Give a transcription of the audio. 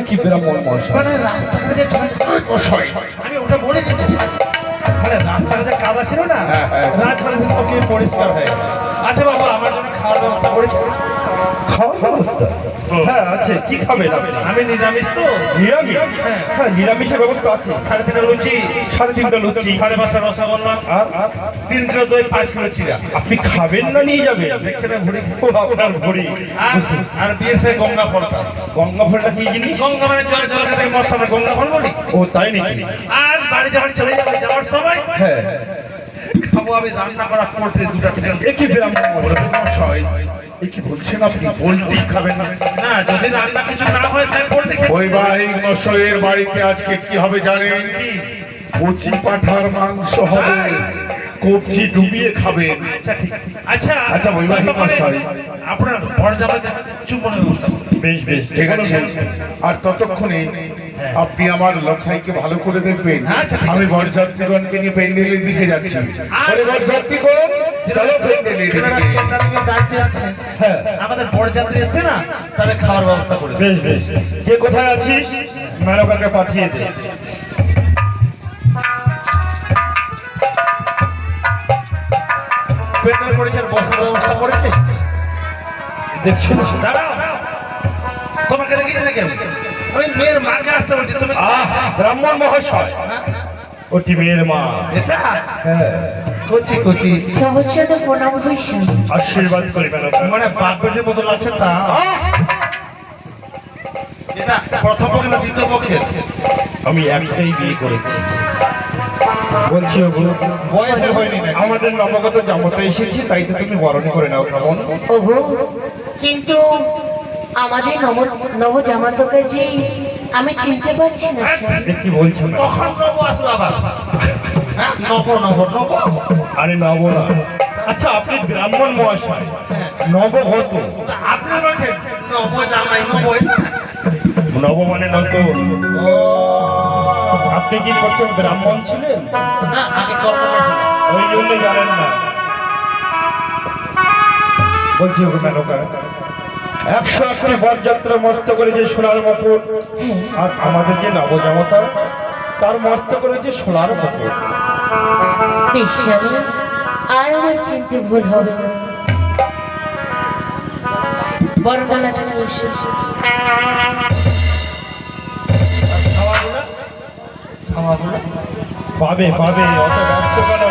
কি ব্রাহ্মণ মশাই, মানে রাস্তাঘাটে যে আমি ওটা বলে নিতে, মানে রাস্তাঘাটে যে কাদা ছিল না, রাজঘাটে সব কিছু পরিষ্কার হয়ে গেল। আচ্ছা বাবা, আমার জন্য খাওয়ার ব্যবস্থা করেছে? খাওয়ার ব্যবস্থা? হ্যাঁ আছে। কি খাবেন আপনি? আমি নিরামিষ তো। নিরামিষ? হ্যাঁ নিরামিষের ব্যবস্থা আছে। 3.5 লুচি, 3.5 লুচি, 5.5 রসগোল্লা, আর 3 কিলো দই, 5 কিলো চিড়া। আপনি খাবেন না নিয়ে যাবেন? দেখছেন না ভুড়ি? আপনার ভরি। আর বিয়ের সে গঙ্গা ফলটা। গঙ্গা ফলটা কি জিনিস? গঙ্গা মানে জল, জল খেতে মশা, আমরা গঙ্গা ফল বলি। ও তাই নাকি? আর বাড়ি যখন চলে যাবে, যাওয়ার সময় হ্যাঁ খাবো আমি রান্না করা পোল্ট্রি 2টা চিকেন। কি ব্রাহ্মণ মশাই, কি বলছেন আপনি? পোল্ট্রি খাবেন না? না, যদি রান্না কিছু না হয় তাই পোল্ট্রি খাবো। বৈবাহিক মশাইয়ের বাড়িতে আজকে কি হবে জানেন? কচি পাঠার মাংস হবে, কবজি ডুবিয়ে খাবেন। আচ্ছা ঠিক ঠিক। আচ্ছা আচ্ছা, বৈবাহিক মশাই, আপনার বর জামাইকে চুম্বনের ব্যবস্থা করুন। বেশ বেশ ঠিক আছে। আর ততক্ষণে আপনি আমার লখাইকে ভালো করে দেখবেন। আচ্ছা, ঠিক আছে। আমি বরযাত্রীগণকে নিয়ে প্যান্ডেলের দিকে যাচ্ছি। বলে বরযাত্রীগণ চলো প্যান্ডেলের যারা দিকে। ক্যাটারিংয়ের দায়িত্বে আছেন, আমাদের বরযাত্রী এসে না, তাহলে খাওয়ার ব্যবস্থা করে দেন। বেশ বেশ। কে কোথায় আছিস? মেনকাকে পাঠিয়ে দে। প্যান্ডেল করেছে, আর বসার ব্যবস্থা করেছে। দেখছেন? দাঁড়াও, তোমাকে রেখেছি নাকি? আমি মেয়ের মাকে আসতে বলছি, তুমি ব্রাহ্মণ মহাশয়, ওটি মেয়ের মা। এটা হ্যাঁ, কচি কচি তবে ছোট প্রণাম হইছে। আশীর্বাদ করি মেনকা। মানে বাপ বেটির মতো লাগছে তা? এটা প্রথম পক্ষে না দ্বিতীয় পক্ষের? আমি একটাই বিয়ে করেছি। বলছি ওগো, বয়সে হয়নি নাকি? আমাদের নবগত জামতা এসেছে, তাই তো তুমি বরণ করে নাও কেমন? ওগো, কিন্তু আমাদের নবজামাতকে যে আমি চিনতে পারছি না স্যার। কি বলছো না? তখন নব আসলো আবার। হ্যাঁ, নব নব নব। আরে নব না। আচ্ছা আপনি ব্রাহ্মণ মহাশয়, নবগত। তা আপনি বলছেন নব জামাই নব, এটা? নব মানে নতুন। আপনি কি করতেন? ব্রাহ্মণ ছিলেন? না, আগে কর্ম করছিলাম। ওই জন্য জানেন না। বলছি ওকে মেনকা, 101টি বরযাত্রা মস্ত করেছে সোনার মুকুট, আর আমাদের যে নবজামতা তার মস্ত করেছে সোনার মুকুট। বিশ্বাস আর আমার চিনতে ভুল হবে না। বরমালাটা এসে খাওয়াবো না? পাবে পাবে, অত ব্যস্ত কেন?